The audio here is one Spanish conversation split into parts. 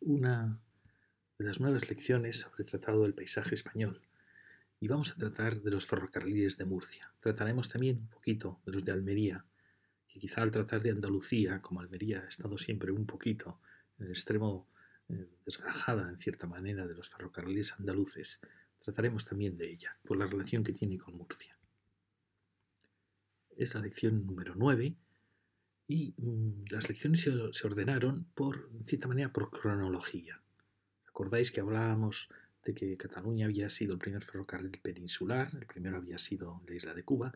una de las nuevas lecciones sobre el Tratado del Paisaje Español y vamos a tratar de los ferrocarriles de Murcia. Trataremos también un poquito de los de Almería, que quizá al tratar de Andalucía, como Almería ha estado siempre un poquito en el extremo desgajada en cierta manera de los ferrocarriles andaluces, trataremos también de ella, por la relación que tiene con Murcia. Es la lección número 9 y las lecciones se ordenaron en cierta manera, por cronología. ¿Recordáis que hablábamos de que Cataluña había sido el primer ferrocarril peninsular, el primero había sido la isla de Cuba,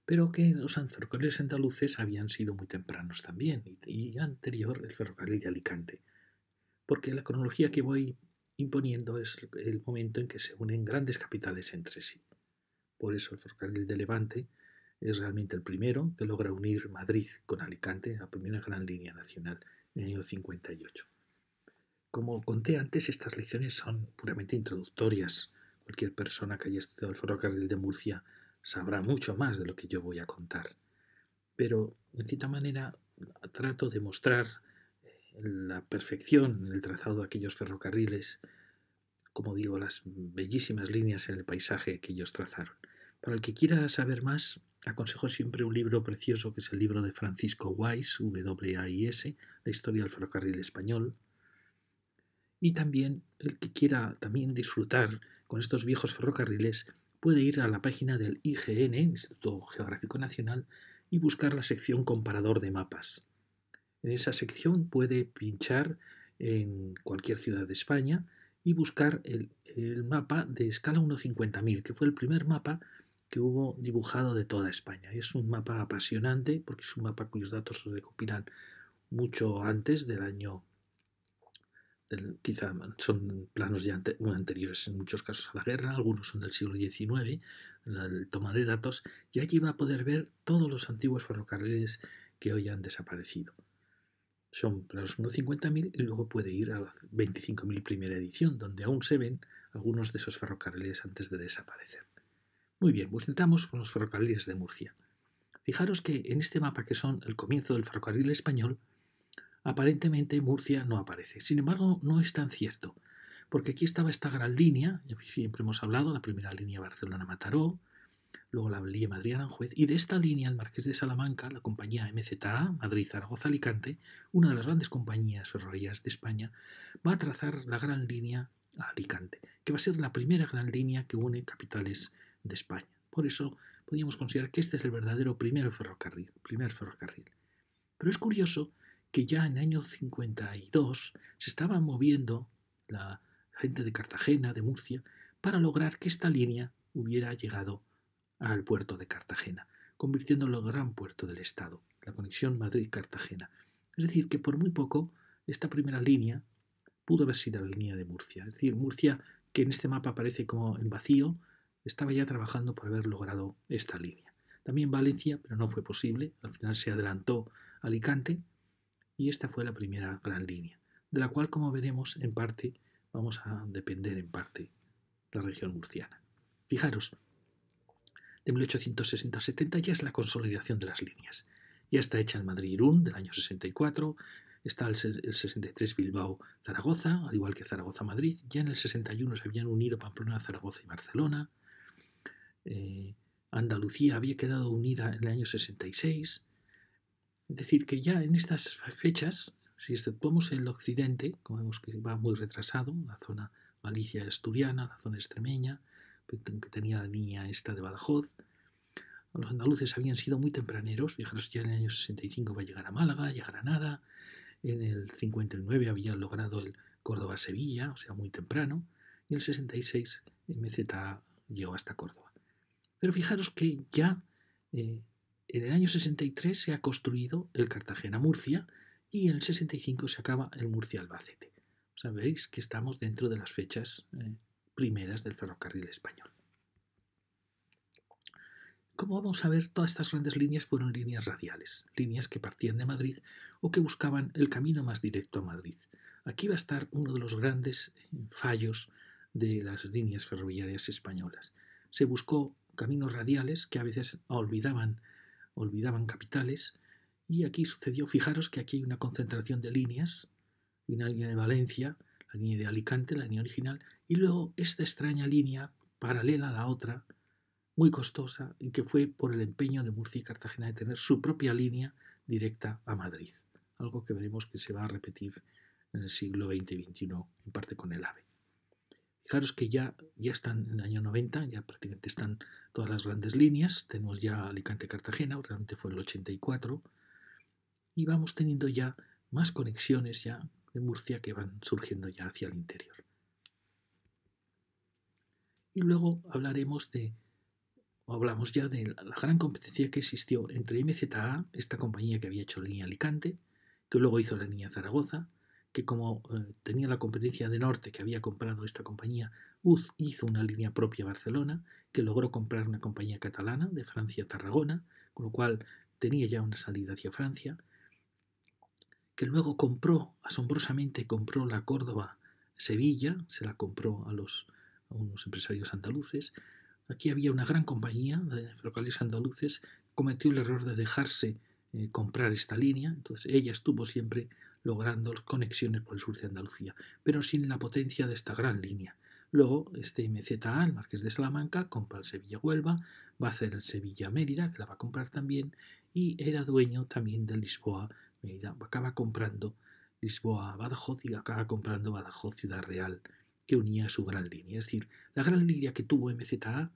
pero que los ferrocarriles andaluces habían sido muy tempranos también, y anterior el ferrocarril de Alicante? Porque la cronología que voy imponiendo es el momento en que se unen grandes capitales entre sí. Por eso el ferrocarril de Levante es realmente el primero que logra unir Madrid con Alicante, la primera gran línea nacional, en el año 58. Como conté antes, estas lecciones son puramente introductorias. Cualquier persona que haya estudiado el ferrocarril de Murcia sabrá mucho más de lo que yo voy a contar. Pero, en cierta manera, trato de mostrar la perfección en el trazado de aquellos ferrocarriles, como digo, las bellísimas líneas en el paisaje que ellos trazaron. Para el que quiera saber más, aconsejo siempre un libro precioso que es el libro de Francisco Wais, W-A-I-S, La historia del ferrocarril español. Y también el que quiera también disfrutar con estos viejos ferrocarriles puede ir a la página del IGN, Instituto Geográfico Nacional, y buscar la sección Comparador de mapas. En esa sección puede pinchar en cualquier ciudad de España y buscar el mapa de escala 1:50.000, que fue el primer mapa que hubo dibujado de toda España. Es un mapa apasionante porque es un mapa cuyos datos se recopilan mucho antes del año, quizá son planos ya muy anteriores en muchos casos a la guerra, algunos son del siglo XIX, el toma de datos, y allí va a poder ver todos los antiguos ferrocarriles que hoy han desaparecido. Son planos 1:50.000 y luego puede ir a la 25.000 primera edición, donde aún se ven algunos de esos ferrocarriles antes de desaparecer. Muy bien, pues entramos con los ferrocarriles de Murcia. Fijaros que en este mapa, que son el comienzo del ferrocarril español, aparentemente Murcia no aparece. Sin embargo, no es tan cierto, porque aquí estaba esta gran línea, siempre hemos hablado, la primera línea Barcelona-Mataró, luego la línea Madrid-Aranjuez, y de esta línea el Marqués de Salamanca, la compañía MZA, Madrid-Zaragoza-Alicante, una de las grandes compañías ferroviarias de España, va a trazar la gran línea a Alicante, que va a ser la primera gran línea que une capitales de España. Por eso podríamos considerar que este es el verdadero primer ferrocarril. Pero es curioso que ya en el año 52 se estaba moviendo la gente de Cartagena, de Murcia, para lograr que esta línea hubiera llegado al puerto de Cartagena, convirtiéndolo en el gran puerto del Estado, la conexión Madrid-Cartagena. Es decir, que por muy poco esta primera línea pudo haber sido la línea de Murcia. Es decir, Murcia, que en este mapa aparece como en vacío, estaba ya trabajando por haber logrado esta línea. También Valencia, pero no fue posible, al final se adelantó Alicante, y esta fue la primera gran línea, de la cual, como veremos, en parte vamos a depender en parte la región murciana. Fijaros, de 1860 a 70 ya es la consolidación de las líneas. Ya está hecha el Madrid-Irún del año 64, está el 63 Bilbao-Zaragoza, al igual que Zaragoza-Madrid. Ya en el 61 se habían unido Pamplona, Zaragoza y Barcelona. Andalucía había quedado unida en el año 66. Es decir, que ya en estas fechas, si exceptuamos el occidente, como vemos que va muy retrasado, la zona Galicia-Asturiana, la zona extremeña, que tenía la línea esta de Badajoz, los andaluces habían sido muy tempraneros. Fijaros, ya en el año 65 va a llegar a Málaga y a Granada, en el 59 habían logrado el Córdoba-Sevilla, o sea, muy temprano, y en el 66 MZA llegó hasta Córdoba. Pero fijaros que ya en el año 63 se ha construido el Cartagena-Murcia y en el 65 se acaba el Murcia-Albacete. O sea, veis que estamos dentro de las fechas primeras del ferrocarril español. Como vamos a ver, todas estas grandes líneas fueron líneas radiales, líneas que partían de Madrid o que buscaban el camino más directo a Madrid. Aquí va a estar uno de los grandes fallos de las líneas ferroviarias españolas. Se buscó caminos radiales que a veces olvidaban capitales, y aquí sucedió, fijaros que aquí hay una concentración de líneas y una línea de Valencia, la línea de Alicante, la línea original, y luego esta extraña línea paralela a la otra, muy costosa, y que fue por el empeño de Murcia y Cartagena de tener su propia línea directa a Madrid, algo que veremos que se va a repetir en el siglo XX y XXI, en parte con el AVE. Fijaros que ya están en el año 90, ya prácticamente están todas las grandes líneas, tenemos ya Alicante-Cartagena, realmente fue el 84, y vamos teniendo ya más conexiones ya de Murcia que van surgiendo ya hacia el interior. Y luego hablamos ya de la gran competencia que existió entre MZA, esta compañía que había hecho la línea Alicante, que luego hizo la línea Zaragoza, que como tenía la competencia de Norte que había comprado esta compañía, UZ hizo una línea propia a Barcelona, que logró comprar una compañía catalana de Francia a Tarragona, con lo cual tenía ya una salida hacia Francia, que luego asombrosamente compró la Córdoba-Sevilla, se la compró a unos empresarios andaluces. Aquí había una gran compañía de ferrocarriles andaluces, cometió el error de dejarse comprar esta línea, entonces ella estuvo siempre logrando conexiones por el sur de Andalucía, pero sin la potencia de esta gran línea. Luego, este MZA, el Marqués de Salamanca, compra el Sevilla-Huelva, va a hacer el Sevilla-Mérida, que la va a comprar también, y era dueño también de Lisboa-Mérida. Acaba comprando Lisboa-Badajoz y acaba comprando Badajoz-Ciudad Real, que unía su gran línea. Es decir, la gran línea que tuvo MZA,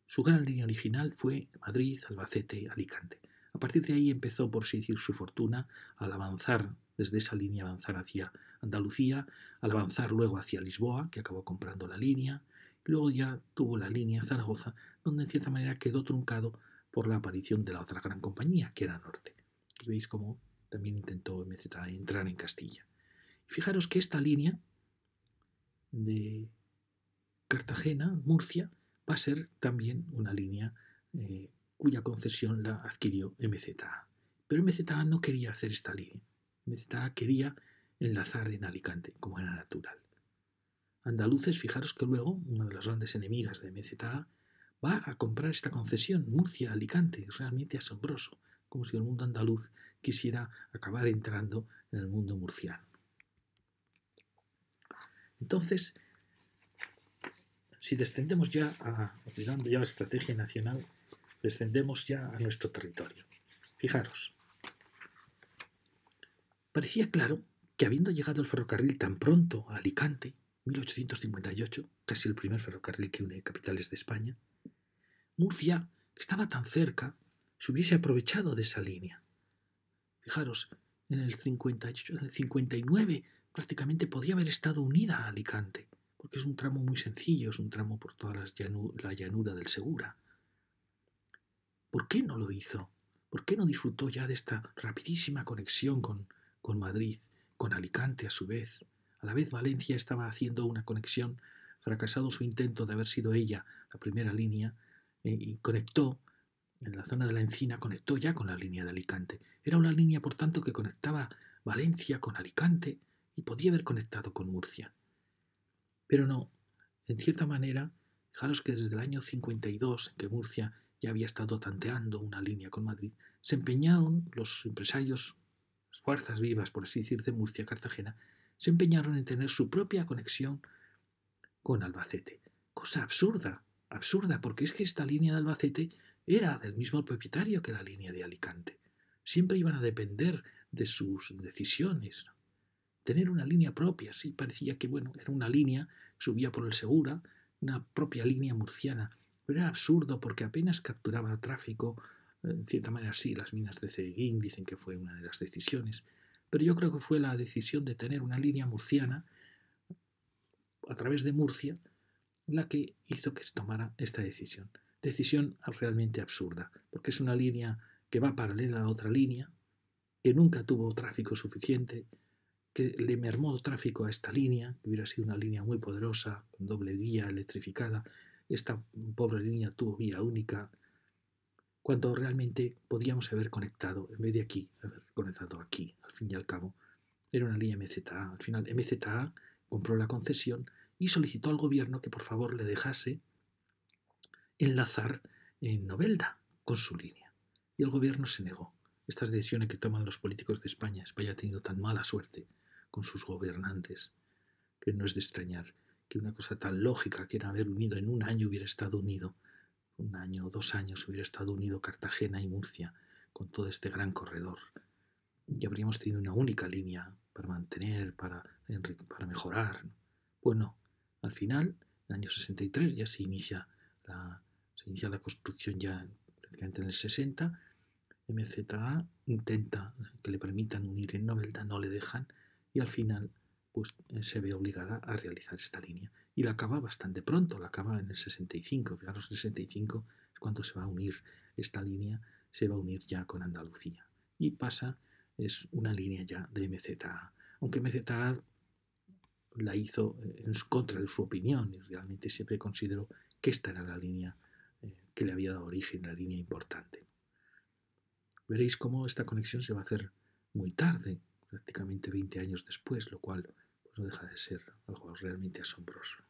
su gran línea original fue Madrid, Albacete, Alicante. A partir de ahí empezó, por así decir, su fortuna al avanzar desde esa línea, avanzar hacia Andalucía, al avanzar luego hacia Lisboa, que acabó comprando la línea, y luego ya tuvo la línea Zaragoza, donde en cierta manera quedó truncado por la aparición de la otra gran compañía, que era Norte. Y veis cómo también intentó MZA entrar en Castilla. Y fijaros que esta línea de Cartagena, Murcia, va a ser también una línea cuya concesión la adquirió MZA. Pero MZA no quería hacer esta línea. MZA quería enlazar en Alicante, como era natural. Andaluces, fijaros que luego, una de las grandes enemigas de MZA, va a comprar esta concesión, Murcia-Alicante. Es realmente asombroso, como si el mundo andaluz quisiera acabar entrando en el mundo murciano. Entonces, si descendemos ya, olvidando ya la estrategia nacional, descendemos ya a nuestro territorio. Fijaros, parecía claro que habiendo llegado el ferrocarril tan pronto a Alicante, 1858, casi el primer ferrocarril que une capitales de España, Murcia, que estaba tan cerca, se hubiese aprovechado de esa línea. Fijaros, en el 58, en el 59 prácticamente podía haber estado unida a Alicante, porque es un tramo muy sencillo, es un tramo por toda la llanura del Segura. ¿Por qué no lo hizo? ¿Por qué no disfrutó ya de esta rapidísima conexión con Madrid, con Alicante a su vez? A la vez Valencia estaba haciendo una conexión, fracasado su intento de haber sido ella la primera línea, y conectó, en la zona de la Encina, conectó ya con la línea de Alicante. Era una línea, por tanto, que conectaba Valencia con Alicante y podía haber conectado con Murcia. Pero no, en cierta manera, fijaros que desde el año 52, en que Murcia ya había estado tanteando una línea con Madrid, se empeñaron los empresarios, fuerzas vivas, por así decir, de Murcia-Cartagena, se empeñaron en tener su propia conexión con Albacete. Cosa absurda, absurda, porque es que esta línea de Albacete era del mismo propietario que la línea de Alicante. Siempre iban a depender de sus decisiones. Tener una línea propia, sí, parecía que, bueno, era una línea que subía por el Segura, una propia línea murciana, pero era absurdo porque apenas capturaba tráfico. En cierta manera sí, las minas de Ceguín dicen que fue una de las decisiones, pero yo creo que fue la decisión de tener una línea murciana a través de Murcia la que hizo que se tomara esta decisión. Decisión realmente absurda, porque es una línea que va paralela a otra línea, que nunca tuvo tráfico suficiente, que le mermó tráfico a esta línea, que hubiera sido una línea muy poderosa, con doble vía electrificada. Esta pobre línea tuvo vía única, cuando realmente podíamos haber conectado, en vez de aquí, haber conectado aquí, al fin y al cabo. Era una línea MZA. Al final MZA compró la concesión y solicitó al gobierno que por favor le dejase enlazar en Novelda con su línea. Y el gobierno se negó. Estas decisiones que toman los políticos de España, España ha tenido tan mala suerte con sus gobernantes, que no es de extrañar que una cosa tan lógica que era haber unido en un año hubiera estado unido, un año o 2 años hubiera estado unido Cartagena y Murcia con todo este gran corredor. Y habríamos tenido una única línea para mantener, para mejorar. Pues no, al final, en el año 63 ya se inicia la construcción ya prácticamente en el 60. MZA intenta que le permitan unir en Novelda, no le dejan y al final pues se ve obligada a realizar esta línea. Y la acaba bastante pronto, la acaba en el 65. Fijaros, en el 65 es cuando se va a unir esta línea, se va a unir ya con Andalucía. Y pasa, es una línea ya de MZA. Aunque MZA la hizo en contra de su opinión y realmente siempre consideró que esta era la línea que le había dado origen, la línea importante. Veréis cómo esta conexión se va a hacer muy tarde, prácticamente 20 años después, lo cual pues, no deja de ser algo realmente asombroso.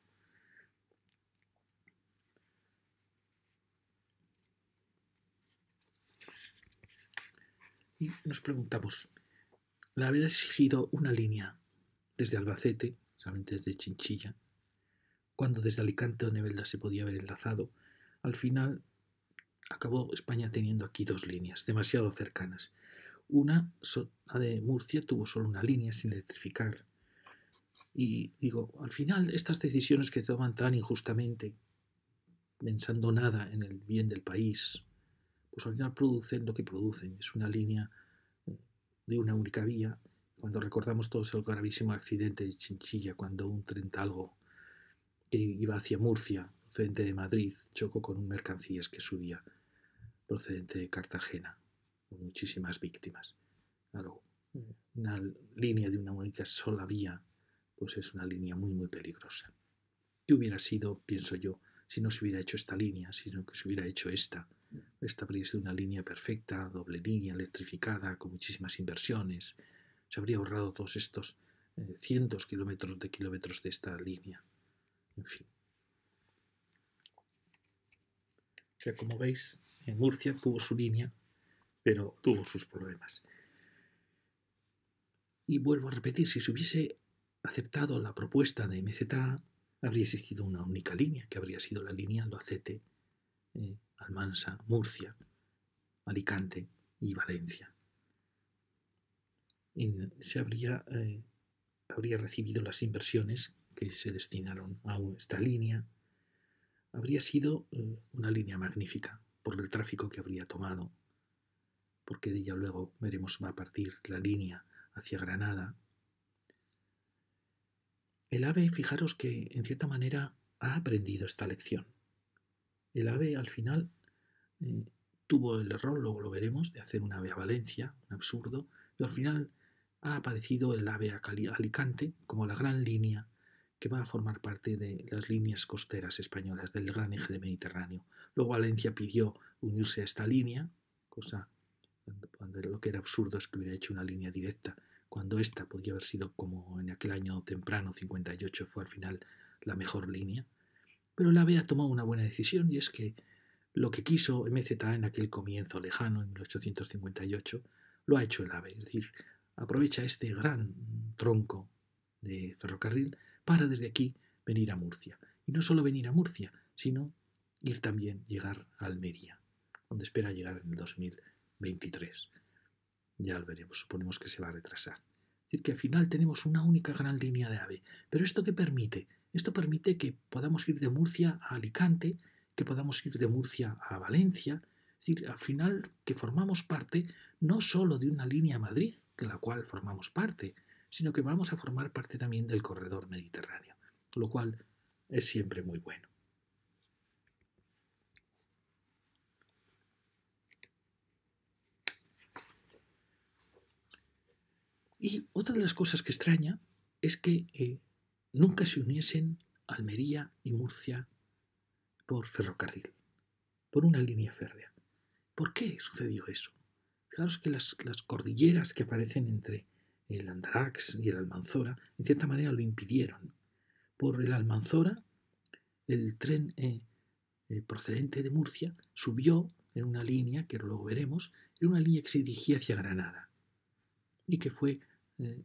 Y nos preguntamos, ¿le habría exigido una línea desde Albacete, realmente desde Chinchilla, cuando desde Alicante o Novelda se podía haber enlazado? Al final acabó España teniendo aquí dos líneas demasiado cercanas. Una, la de Murcia, tuvo solo una línea sin electrificar. Y digo, al final estas decisiones que toman tan injustamente, pensando nada en el bien del país, pues al final producen lo que producen. Es una línea de una única vía. Cuando recordamos todos el gravísimo accidente de Chinchilla, cuando un tren talgo que iba hacia Murcia, procedente de Madrid, chocó con un mercancías que subía procedente de Cartagena, con muchísimas víctimas. Claro, una línea de una única sola vía, pues es una línea muy, muy peligrosa. ¿Qué hubiera sido, pienso yo, si no se hubiera hecho esta línea, sino que se hubiera hecho esta? Esta habría sido una línea perfecta, doble línea, electrificada, con muchísimas inversiones. Se habría ahorrado todos estos cientos de kilómetros de esta línea. En fin. O sea, como veis, en Murcia tuvo su línea, pero tuvo sus problemas. Y vuelvo a repetir, si se hubiese aceptado la propuesta de MZA, habría existido una única línea, que habría sido la línea Albacete, Almansa, Murcia, Alicante y Valencia. Y se habría recibido las inversiones que se destinaron a esta línea. Habría sido una línea magnífica por el tráfico que habría tomado, porque de ella luego veremos va a partir la línea hacia Granada. El AVE, fijaros que en cierta manera ha aprendido esta lección. El AVE al final tuvo el error, luego lo veremos, de hacer un AVE a Valencia, un absurdo, pero al final ha aparecido el AVE a Alicante como la gran línea que va a formar parte de las líneas costeras españolas del gran eje de Mediterráneo. Luego Valencia pidió unirse a esta línea, cosa cuando lo que era absurdo es que hubiera hecho una línea directa, cuando esta podría haber sido como en aquel año temprano, 58, fue al final la mejor línea. Pero el AVE ha tomado una buena decisión y es que lo que quiso MZA en aquel comienzo lejano, en 1858, lo ha hecho el AVE. Es decir, aprovecha este gran tronco de ferrocarril para desde aquí venir a Murcia. Y no solo venir a Murcia, sino ir también, llegar a Almería, donde espera llegar en el 2023. Ya lo veremos, suponemos que se va a retrasar. Es decir, que al final tenemos una única gran línea de AVE. ¿Pero esto qué permite? Esto permite que podamos ir de Murcia a Alicante, que podamos ir de Murcia a Valencia. Es decir, al final que formamos parte no solo de una línea a Madrid, de la cual formamos parte, sino que vamos a formar parte también del corredor mediterráneo, lo cual es siempre muy bueno. Y otra de las cosas que extraña es que nunca se uniesen Almería y Murcia por ferrocarril, por una línea férrea. ¿Por qué sucedió eso? Fijaros que las cordilleras que aparecen entre el Andarax y el Almanzora, en cierta manera lo impidieron. Por el Almanzora, el tren procedente de Murcia subió en una línea, que luego veremos, en una línea que se dirigía hacia Granada y que fue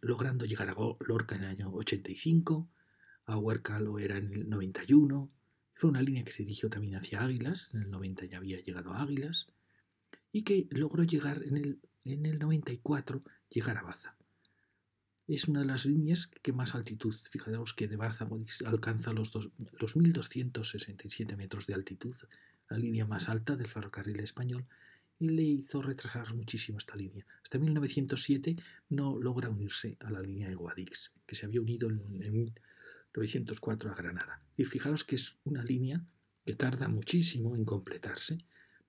logrando llegar a Lorca en el año 85, a Huerca lo era en el 91. Fue una línea que se dirigió también hacia Águilas, en el 90 ya había llegado a Águilas, y que logró llegar en el 94, llegar a Baza. Es una de las líneas que más altitud, fijaros que de Baza alcanza los 1.267 metros de altitud, la línea más alta del ferrocarril español, y le hizo retrasar muchísimo esta línea. Hasta 1907 no logra unirse a la línea de Guadix, que se había unido en 1904 a Granada. Y fijaros que es una línea que tarda muchísimo en completarse,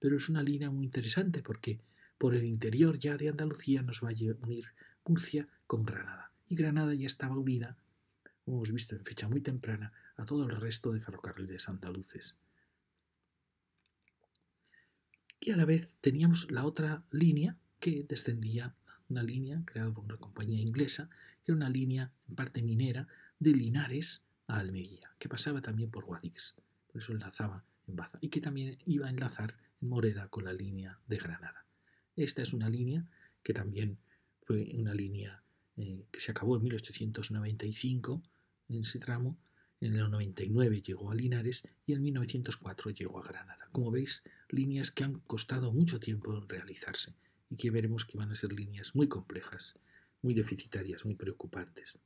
pero es una línea muy interesante porque por el interior ya de Andalucía nos va a unir Murcia con Granada. Y Granada ya estaba unida, como hemos visto en fecha muy temprana, a todo el resto de ferrocarriles andaluces. Y a la vez teníamos la otra línea que descendía, una línea creada por una compañía inglesa, que era una línea en parte minera de Linares a Almería, que pasaba también por Guadix, por eso enlazaba en Baza, y que también iba a enlazar en Moreda con la línea de Granada. Esta es una línea que también fue una línea que se acabó en 1895 en ese tramo. En el 99 llegó a Linares y en 1904 llegó a Granada. Como veis, líneas que han costado mucho tiempo en realizarse y que veremos que van a ser líneas muy complejas, muy deficitarias, muy preocupantes.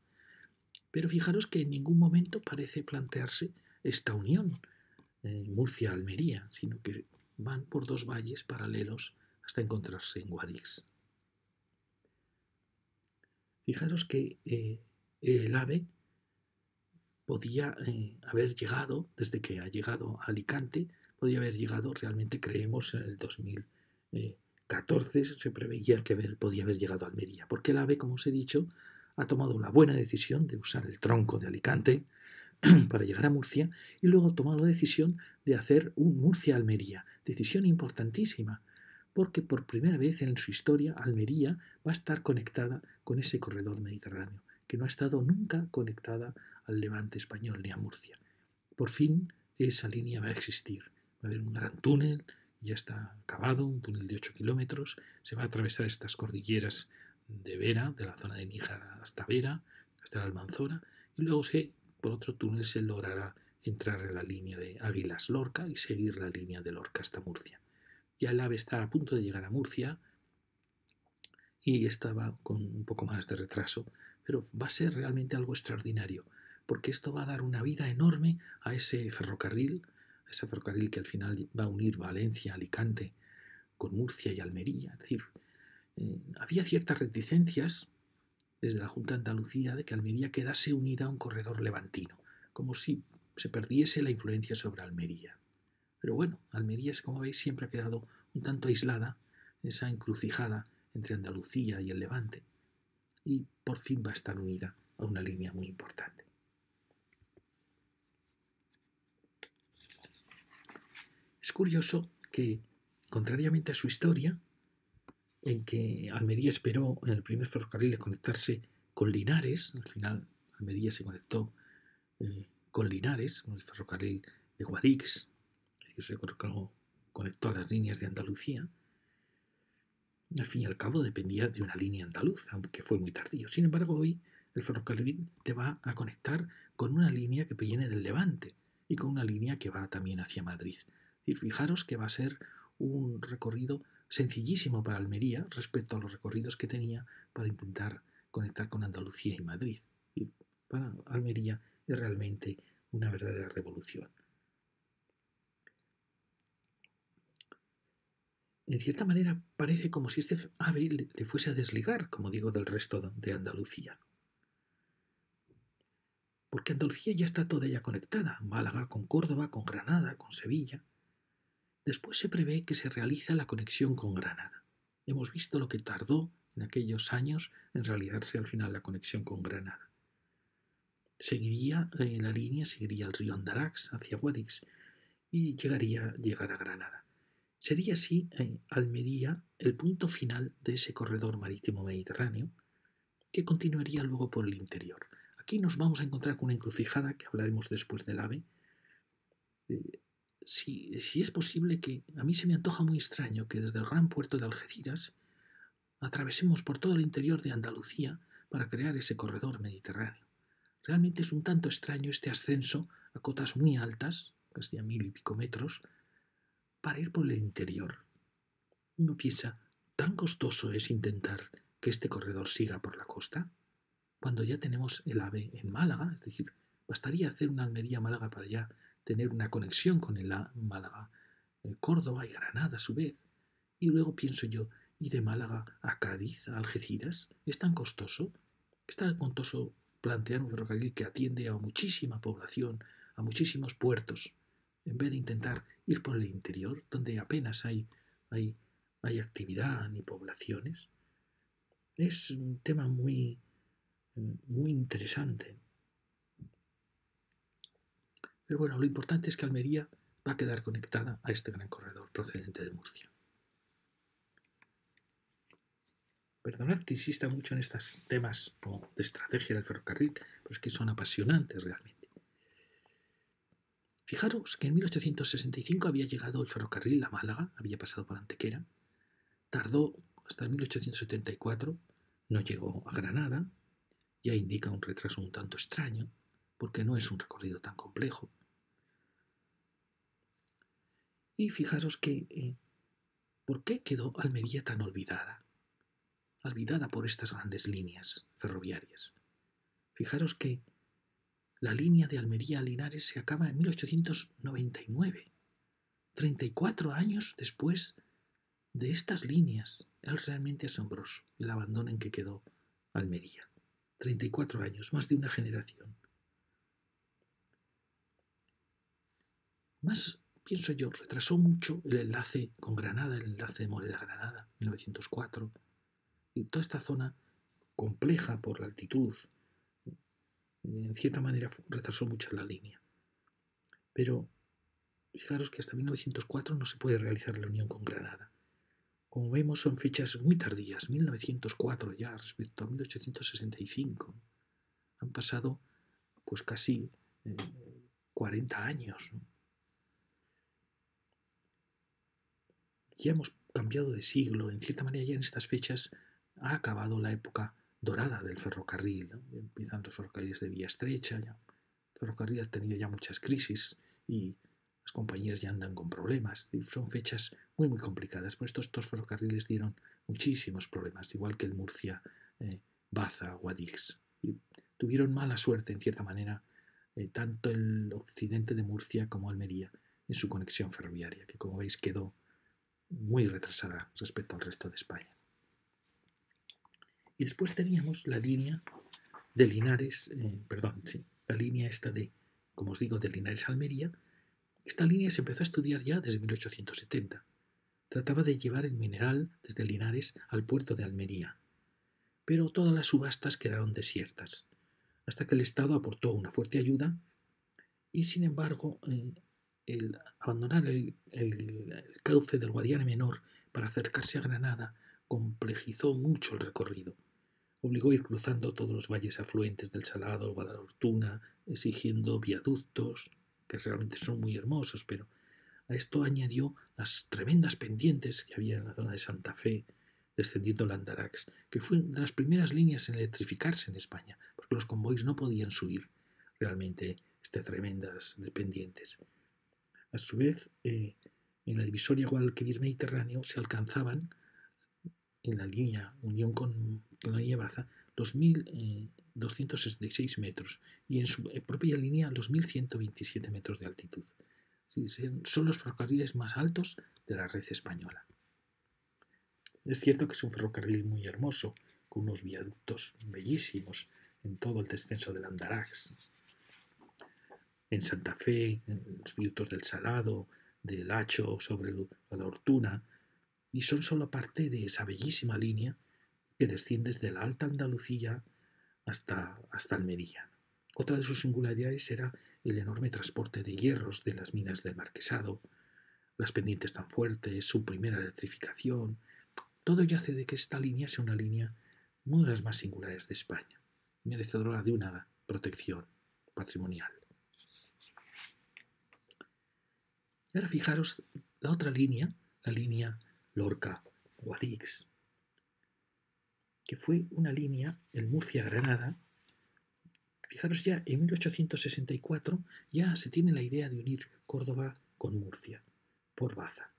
Pero fijaros que en ningún momento parece plantearse esta unión Murcia-Almería, sino que van por dos valles paralelos hasta encontrarse en Guadix. Fijaros que el AVE podía haber llegado, desde que ha llegado a Alicante, podía haber llegado, realmente creemos, en el 2014 se preveía que podía haber llegado a Almería, porque el AVE, como os he dicho, ha tomado la buena decisión de usar el tronco de Alicante para llegar a Murcia y luego ha tomado la decisión de hacer un Murcia-Almería, decisión importantísima, porque por primera vez en su historia Almería va a estar conectada con ese corredor mediterráneo, que no ha estado nunca conectada al Levante español ni a Murcia. Por fin esa línea va a existir. Va a haber un gran túnel, ya está acabado, un túnel de 8 kilómetros, se va a atravesar estas cordilleras de Vera, de la zona de Níjar hasta Vera, hasta la Almanzora, y luego por otro túnel se logrará entrar en la línea de Águilas-Lorca y seguir la línea de Lorca hasta Murcia. Ya el AVE está a punto de llegar a Murcia y estaba con un poco más de retraso, pero va a ser realmente algo extraordinario, porque esto va a dar una vida enorme a ese ferrocarril que al final va a unir Valencia, Alicante, con Murcia y Almería. Es decir, había ciertas reticencias desde la Junta de Andalucía de que Almería quedase unida a un corredor levantino, como si se perdiese la influencia sobre Almería. Pero bueno, Almería, como veis, siempre ha quedado un tanto aislada, esa encrucijada entre Andalucía y el Levante, y por fin va a estar unida a una línea muy importante. Es curioso que, contrariamente a su historia, en que Almería esperó en el primer ferrocarril a conectarse con Linares, al final Almería se conectó con Linares, con el ferrocarril de Guadix, es decir, conectó a las líneas de Andalucía. Al fin y al cabo dependía de una línea andaluza, aunque fue muy tardío. Sin embargo, hoy el ferrocarril te va a conectar con una línea que viene del Levante y con una línea que va también hacia Madrid. Es decir, fijaros que va a ser un recorrido sencillísimo para Almería respecto a los recorridos que tenía para intentar conectar con Andalucía y Madrid. Y para Almería es realmente una verdadera revolución. En cierta manera parece como si este ave le fuese a desligar, como digo, del resto de Andalucía. Porque Andalucía ya está toda ya conectada, Málaga con Córdoba, con Granada, con Sevilla. Después se prevé que se realiza la conexión con Granada. Hemos visto lo que tardó en aquellos años en realizarse al final la conexión con Granada. Seguiría la línea, seguiría el río Andarax hacia Guadix y llegar a Granada. Sería así Almería el punto final de ese corredor marítimo mediterráneo que continuaría luego por el interior. Aquí nos vamos a encontrar con una encrucijada que hablaremos después del AVE. Si es posible que a mí se me antoja muy extraño que desde el gran puerto de Algeciras atravesemos por todo el interior de Andalucía para crear ese corredor mediterráneo. Realmente es un tanto extraño este ascenso a cotas muy altas, casi a 1000 y pico metros, para ir por el interior. Uno piensa, ¿tan costoso es intentar que este corredor siga por la costa? Cuando ya tenemos el AVE en Málaga, es decir, bastaría hacer una Almería-Málaga para ya tener una conexión con el Málaga, Córdoba y Granada a su vez. Y luego pienso yo, ¿y de Málaga a Cádiz, a Algeciras? ¿Es tan costoso? ¿Es tan costoso plantear un ferrocarril que atiende a muchísima población, a muchísimos puertos, en vez de intentar ir por el interior, donde apenas hay, hay actividad ni poblaciones? Es un tema muy interesante. Pero bueno, lo importante es que Almería va a quedar conectada a este gran corredor procedente de Murcia. Perdonad que insista mucho en estos temas de estrategia del ferrocarril, pero es que son apasionantes realmente. Fijaros que en 1865 había llegado el ferrocarril a Málaga, había pasado por Antequera, tardó hasta 1874, no llegó a Granada, ya indica un retraso un tanto extraño, porque no es un recorrido tan complejo. Y fijaros que, ¿por qué quedó Almería tan olvidada? Olvidada por estas grandes líneas ferroviarias. Fijaros que la línea de Almería a Linares se acaba en 1899, 34 años después de estas líneas. Es realmente asombroso el abandono en que quedó Almería. 34 años, más de una generación. Más, pienso yo, retrasó mucho el enlace con Granada, el enlace de Moreda-Granada, 1904, y toda esta zona compleja por la altitud, en cierta manera retrasó mucho la línea. Pero fijaros que hasta 1904 no se puede realizar la unión con Granada. Como vemos, son fechas muy tardías, 1904 ya respecto a 1865. Han pasado pues casi 40 años, ¿no? Ya hemos cambiado de siglo, en cierta manera ya en estas fechas ha acabado la época dorada del ferrocarril, ¿no? Empiezan los ferrocarriles de vía estrecha, ya. El ferrocarril ha tenido ya muchas crisis y las compañías ya andan con problemas. Son fechas muy complicadas. Por estos ferrocarriles dieron muchísimos problemas, igual que el Murcia, Baza, Guadix. Y tuvieron mala suerte, en cierta manera, tanto el occidente de Murcia como Almería en su conexión ferroviaria, que como veis quedó muy retrasada respecto al resto de España. Y después teníamos la línea de Linares, la línea esta de, como os digo, de Linares a Almería. Esta línea se empezó a estudiar ya desde 1870. Trataba de llevar el mineral desde Linares al puerto de Almería, pero todas las subastas quedaron desiertas, hasta que el Estado aportó una fuerte ayuda y, sin embargo, el abandonar el cauce del Guadiana Menor para acercarse a Granada complejizó mucho el recorrido. Obligó a ir cruzando todos los valles afluentes del Salado, el Guadalhortuna, exigiendo viaductos, que realmente son muy hermosos, pero a esto añadió las tremendas pendientes que había en la zona de Santa Fe, descendiendo el Andarax, que fue de las primeras líneas en electrificarse en España, porque los convoys no podían subir realmente estas tremendas pendientes. A su vez, en la divisoria Guadalquivir-Mediterráneo se alcanzaban en la línea Unión con la línea Baza los 1.266 metros y en su propia línea los 1.127 metros de altitud. Son los ferrocarriles más altos de la red española. Es cierto que es un ferrocarril muy hermoso, con unos viaductos bellísimos en todo el descenso del Andarax. En Santa Fe, en los viaductos del Salado, del Hacho, sobre la Hortuna, y son solo parte de esa bellísima línea que desciende desde la Alta Andalucía hasta Almería. Otra de sus singularidades era el enorme transporte de hierros de las minas del Marquesado, las pendientes tan fuertes, su primera electrificación. Todo ello hace de que esta línea sea una línea muy de las más singulares de España, merecedora de una protección patrimonial. Y ahora fijaros la otra línea, la línea Lorca-Guadix. que fue una línea, el Murcia-Granada. Fijaros, ya en 1864 ya se tiene la idea de unir Córdoba con Murcia por Baza.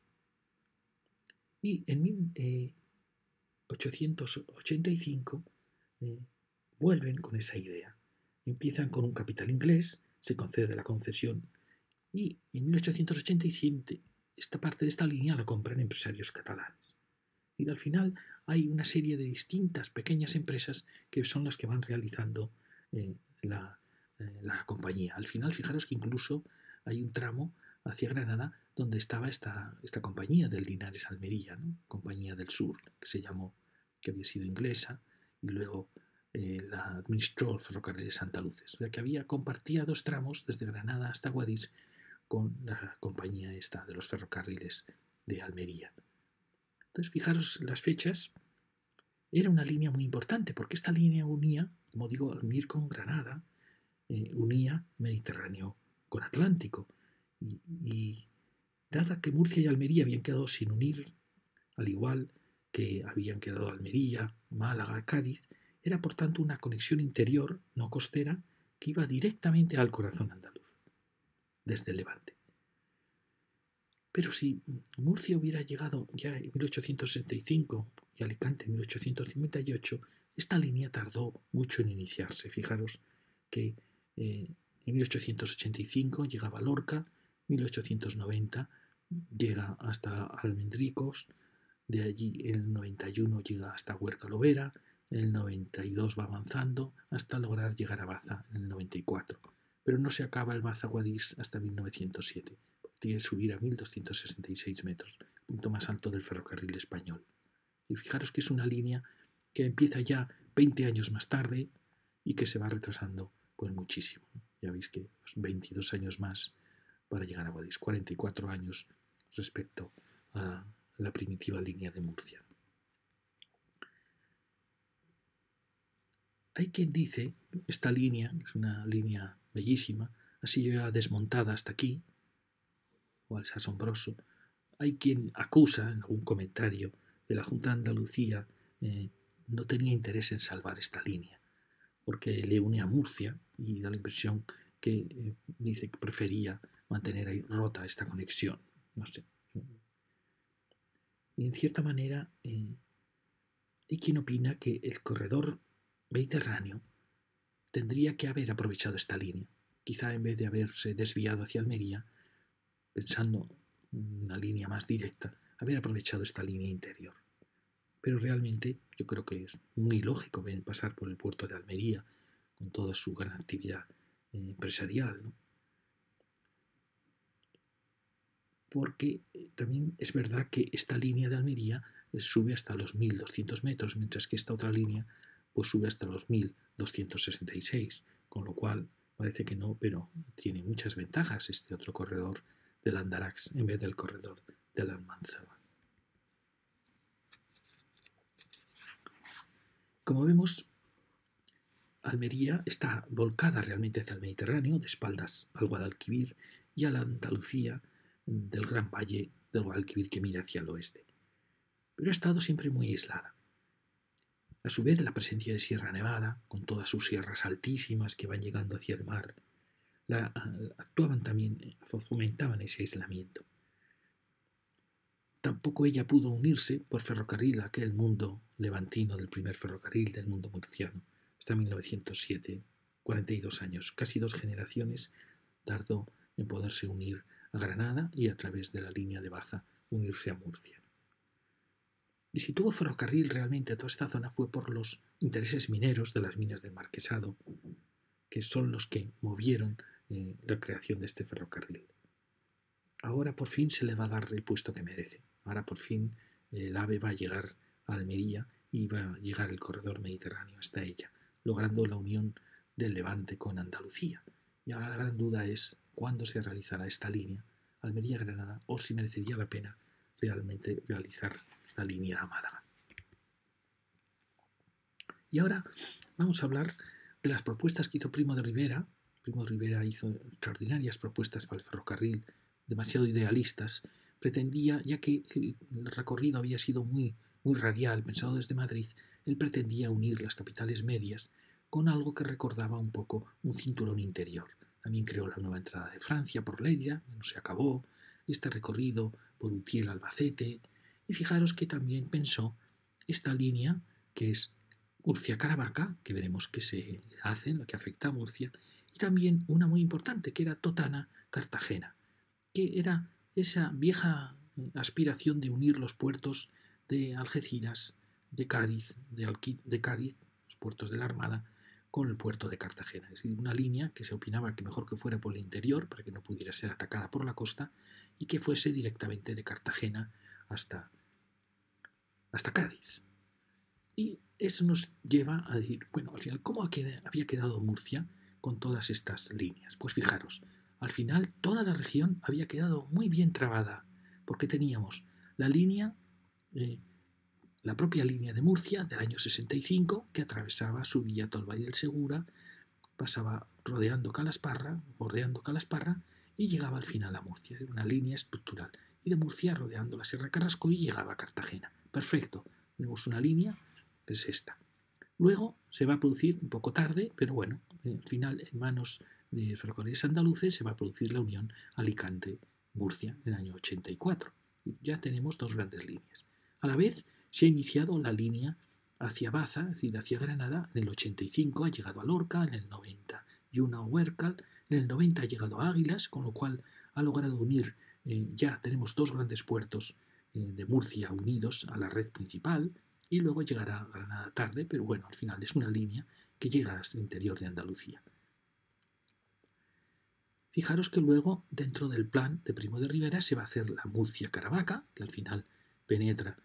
Y en 1885 vuelven con esa idea. Empiezan con un capital inglés, se concede la concesión y en 1887 esta parte de esta línea la compran empresarios catalanes. Y al final hay una serie de distintas pequeñas empresas que son las que van realizando la compañía. Al final, fijaros que incluso hay un tramo hacia Granada donde estaba esta compañía del Linares Almería, ¿no? Compañía del Sur, que se llamó, que había sido inglesa, y luego la administró Ferrocarriles Andaluces. O sea que compartía 2 tramos desde Granada hasta Guadix con la compañía esta de los ferrocarriles de Almería. Entonces, fijaros las fechas. Era una línea muy importante porque esta línea unía, como digo, al unir con Granada, unía Mediterráneo con Atlántico. Y dada que Murcia y Almería habían quedado sin unir, al igual que habían quedado Almería, Málaga, Cádiz, era por tanto una conexión interior, no costera, que iba directamente al corazón andaluz, desde el Levante. Pero si Murcia hubiera llegado ya en 1865 y Alicante en 1858, esta línea tardó mucho en iniciarse. Fijaros que en 1885 llegaba a Lorca, 1890 llega hasta Almendricos, de allí en el 91 llega hasta Huerca Lovera, en el 92 va avanzando hasta lograr llegar a Baza en el 94. Pero no se acaba el Baza-Guadix hasta 1907. Tiene que subir a 1.266 metros, el punto más alto del ferrocarril español. Y fijaros que es una línea que empieza ya 20 años más tarde y que se va retrasando pues muchísimo. Ya veis que 22 años más para llegar a Guadix, 44 años respecto a la primitiva línea de Murcia. Hay quien dice, esta línea, es una línea bellísima, ha sido ya desmontada hasta aquí, o es asombroso. Hay quien acusa en algún comentario que la Junta de Andalucía no tenía interés en salvar esta línea, porque le une a Murcia y da la impresión que dice que prefería mantener ahí rota esta conexión. No sé. Y en cierta manera hay quien opina que el corredor mediterráneo tendría que haber aprovechado esta línea. Quizá en vez de haberse desviado hacia Almería, pensando en una línea más directa, haber aprovechado esta línea interior. Pero realmente yo creo que es muy lógico pasar por el puerto de Almería con toda su gran actividad empresarial, ¿no? Porque también es verdad que esta línea de Almería sube hasta los 1.200 metros, mientras que esta otra línea pues sube hasta los 1.266, con lo cual parece que no, pero tiene muchas ventajas este otro corredor del Andarax en vez del corredor de la Almanzaba. Como vemos, Almería está volcada realmente hacia el Mediterráneo, de espaldas al Guadalquivir y a la Andalucía del gran valle del Guadalquivir que mira hacia el oeste. Pero ha estado siempre muy aislada. A su vez, la presencia de Sierra Nevada, con todas sus sierras altísimas que van llegando hacia el mar, actuaban también, fomentaban ese aislamiento. Tampoco ella pudo unirse por ferrocarril a aquel mundo levantino del primer ferrocarril del mundo murciano, hasta 1907, 42 años, casi 2 generaciones, tardó en poderse unir a Granada y a través de la línea de Baza unirse a Murcia. Y si tuvo ferrocarril realmente a toda esta zona fue por los intereses mineros de las minas del Marquesado, que son los que movieron la creación de este ferrocarril. Ahora por fin se le va a dar el puesto que merece. Ahora por fin el AVE va a llegar a Almería y va a llegar el corredor mediterráneo hasta ella, logrando la unión del Levante con Andalucía. Y ahora la gran duda es cuándo se realizará esta línea Almería-Granada o si merecería la pena realmente realizar la línea a Málaga. Y ahora vamos a hablar de las propuestas que hizo Primo de Rivera. Primo de Rivera hizo extraordinarias propuestas para el ferrocarril, demasiado idealistas. Pretendía, ya que el recorrido había sido muy radial, pensado desde Madrid, él pretendía unir las capitales medias con algo que recordaba un poco un cinturón interior. También creó la nueva entrada de Francia por Lérida, que no se acabó, este recorrido por Utiel Albacete, y fijaros que también pensó esta línea que es Murcia-Caravaca, que veremos que se hace, lo que afecta a Murcia, y también una muy importante, que era Totana-Cartagena, que era esa vieja aspiración de unir los puertos de Algeciras, de Cádiz, de Cádiz, los puertos de la Armada, con el puerto de Cartagena. Es decir, una línea que se opinaba que mejor que fuera por el interior, para que no pudiera ser atacada por la costa, y que fuese directamente de Cartagena hasta Cádiz. Y eso nos lleva a decir, bueno, al final, ¿cómo había quedado Murcia con todas estas líneas? Pues fijaros, al final toda la región había quedado muy bien trabada, porque teníamos la línea, la propia línea de Murcia del año 65, que atravesaba, subía todo el Valle del Segura, pasaba bordeando Calasparra, y llegaba al final a Murcia, era una línea estructural. Y de Murcia, rodeando la Sierra Carrascoy, llegaba a Cartagena. Perfecto, tenemos una línea que es esta. Luego se va a producir, un poco tarde, pero bueno, al final en manos de Ferrocarriles Andaluces se va a producir la unión Alicante-Murcia en el año 84. Ya tenemos dos grandes líneas. A la vez se ha iniciado la línea hacia Baza, es decir, hacia Granada, en el 85 ha llegado a Lorca, en el 91 a Huércal, en el 90 ha llegado a Águilas, con lo cual ha logrado unir, ya tenemos dos grandes puertos de Murcia unidos a la red principal, y luego llegará a Granada tarde, pero bueno, al final es una línea que llega hasta el interior de Andalucía. Fijaros que luego, dentro del plan de Primo de Rivera, se va a hacer la Murcia-Caravaca, que al final penetra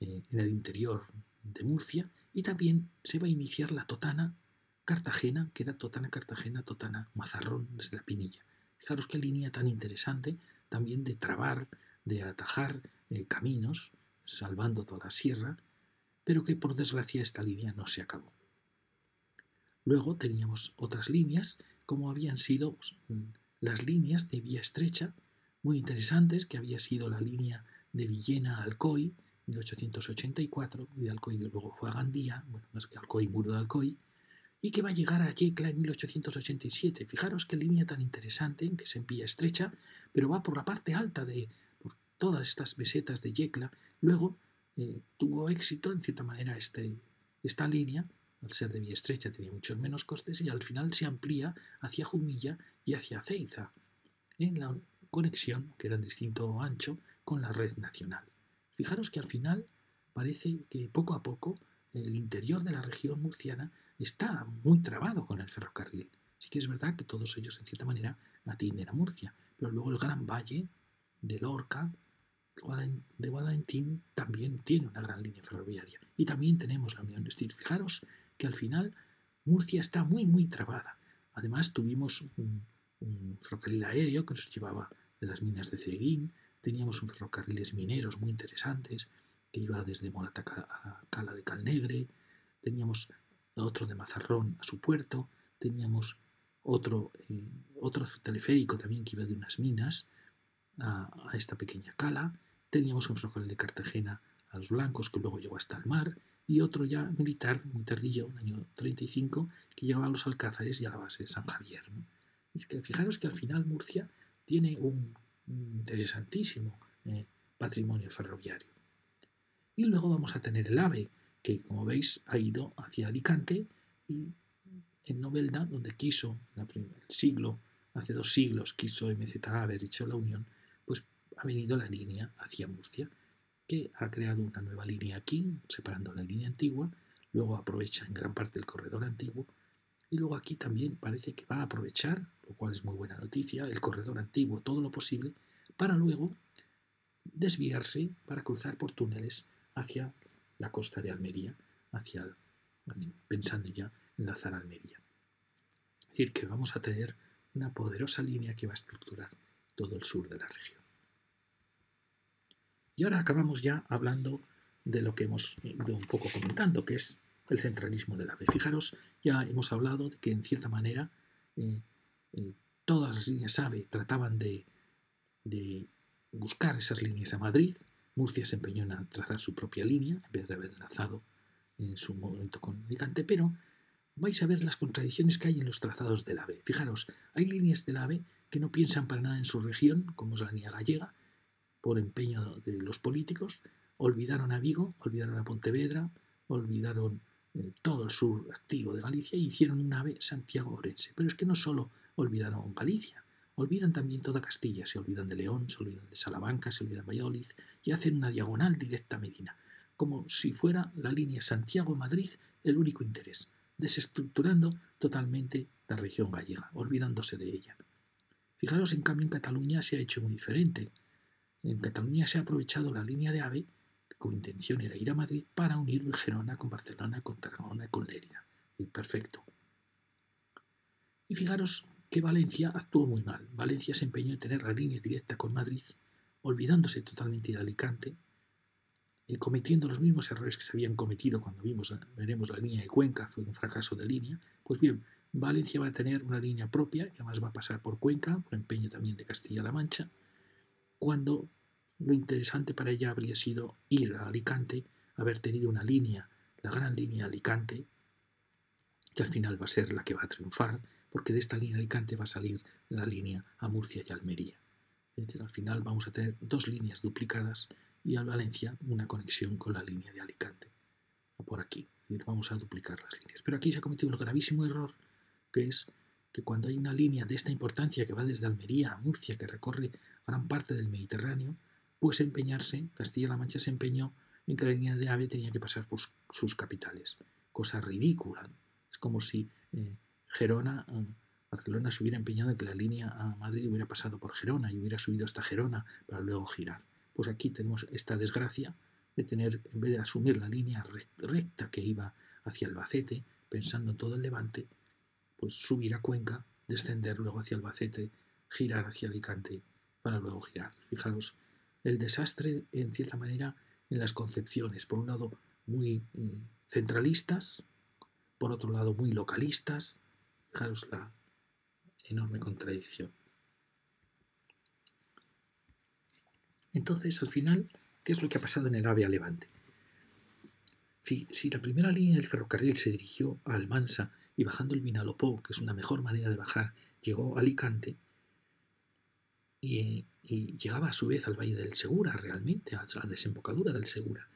en el interior de Murcia, y también se va a iniciar la Totana-Cartagena, que era Totana-Cartagena, Totana-Mazarrón desde la Pinilla. Fijaros qué línea tan interesante también de trabar, de atajar caminos, salvando toda la sierra, pero que por desgracia esta línea no se acabó. Luego teníamos otras líneas, como habían sido las líneas de vía estrecha, muy interesantes, que había sido la línea de Villena a Alcoy, 1884, y de Alcoy luego fue a Gandía, bueno, más que Alcoy, muro de Alcoy, y que va a llegar a Yecla en 1887. Fijaros qué línea tan interesante, en que es en vía estrecha, pero va por la parte alta por todas estas mesetas de Yecla. Luego tuvo éxito, en cierta manera, esta línea, al ser de vía estrecha tenía muchos menos costes, y al final se amplía hacia Jumilla y hacia Ceiza, en la conexión, que era en distinto ancho, con la red nacional. Fijaros que al final parece que poco a poco el interior de la región murciana está muy trabado con el ferrocarril. Sí que es verdad que todos ellos, en cierta manera, atienden a Murcia, pero luego el Gran Valle de Lorca, de Valentín, también tiene una gran línea ferroviaria. Y también tenemos la Unión. Es decir, fijaros que al final Murcia está muy, muy trabada. Además, tuvimos un ferrocarril aéreo que nos llevaba de las minas de Ceguín, teníamos un ferrocarriles mineros muy interesantes que iba desde Morata a Cala de Calnegre, teníamos otro de Mazarrón a su puerto, teníamos otro teleférico también que iba de unas minas a esta pequeña cala, teníamos un ferrocarril de Cartagena a los Blancos que luego llegó hasta el mar, y otro ya militar, muy tardío, en el año 35, que llegaba a los Alcázares y a la base de San Javier, ¿no? Y que fijaros que al final Murcia tiene un interesantísimo patrimonio ferroviario. Y luego vamos a tener el AVE, que como veis ha ido hacia Alicante, y en Novelda, donde quiso, hace 2 siglos quiso MZA haber hecho la unión, pues ha venido la línea hacia Murcia, que ha creado una nueva línea aquí, separando la línea antigua, luego aprovecha en gran parte el corredor antiguo, y luego aquí también parece que va a aprovechar, lo cual es muy buena noticia, el corredor antiguo todo lo posible, para luego desviarse para cruzar por túneles hacia la costa de Almería, pensando ya en enlazar Almería. Es decir, que vamos a tener una poderosa línea que va a estructurar todo el sur de la región. Y ahora acabamos ya hablando de lo que hemos ido un poco comentando, que es el centralismo del AVE. Fijaros, ya hemos hablado de que en cierta manera todas las líneas AVE trataban de buscar esas líneas a Madrid. Murcia se empeñó en trazar su propia línea, en vez de haber enlazado en su momento con Alicante, pero vais a ver las contradicciones que hay en los trazados del AVE. Fijaros, hay líneas del AVE que no piensan para nada en su región, como es la línea gallega, por empeño de los políticos, olvidaron a Vigo, olvidaron a Pontevedra, olvidaron todo el sur activo de Galicia y hicieron un AVE Santiago-Orense. Pero es que no solo olvidaron Galicia, olvidan también toda Castilla, se olvidan de León, se olvidan de Salamanca, se olvidan de Valladolid y hacen una diagonal directa a Medina, como si fuera la línea Santiago-Madrid el único interés, desestructurando totalmente la región gallega, olvidándose de ella. Fijaros, en cambio, en Cataluña se ha hecho muy diferente. En Cataluña se ha aprovechado la línea de AVE, cuya intención era ir a Madrid, para unir Gerona con Barcelona, con Tarragona y con Lérida. Perfecto. Y fijaros que Valencia actuó muy mal. Valencia se empeñó en tener la línea directa con Madrid, olvidándose totalmente de Alicante, y cometiendo los mismos errores que se habían cometido cuando veremos la línea de Cuenca, fue un fracaso de línea. Pues bien, Valencia va a tener una línea propia, que además va a pasar por Cuenca, por empeño también de Castilla-La Mancha, cuando lo interesante para ella habría sido ir a Alicante, haber tenido una línea, la gran línea Alicante, que al final va a ser la que va a triunfar, porque de esta línea Alicante va a salir la línea a Murcia y Almería. Es decir, al final vamos a tener dos líneas duplicadas y a Valencia una conexión con la línea de Alicante. Por aquí, es decir, vamos a duplicar las líneas. Pero aquí se ha cometido el gravísimo error, que es que cuando hay una línea de esta importancia que va desde Almería a Murcia, que recorre gran parte del Mediterráneo, pues Castilla-La Mancha se empeñó en que la línea de AVE tenía que pasar por sus capitales. Cosa ridícula, ¿no? Es como si Barcelona se hubiera empeñado en que la línea a Madrid hubiera pasado por Gerona y hubiera subido hasta Gerona para luego girar. Pues aquí tenemos esta desgracia de tener, en vez de asumir la línea recta que iba hacia Albacete, pensando en todo el Levante, pues subir a Cuenca, descender luego hacia Albacete, girar hacia Alicante para luego girar. Fijaros, el desastre, en cierta manera, en las concepciones. Por un lado, muy centralistas, por otro lado, muy localistas. Fijaros la enorme contradicción. Entonces, al final, ¿qué es lo que ha pasado en el AVE a Levante? Si la primera línea del ferrocarril se dirigió a Almansa y bajando el Vinalopó, que es una mejor manera de bajar, llegó a Alicante y llegaba a su vez al Valle del Segura, realmente, a la desembocadura del Segura.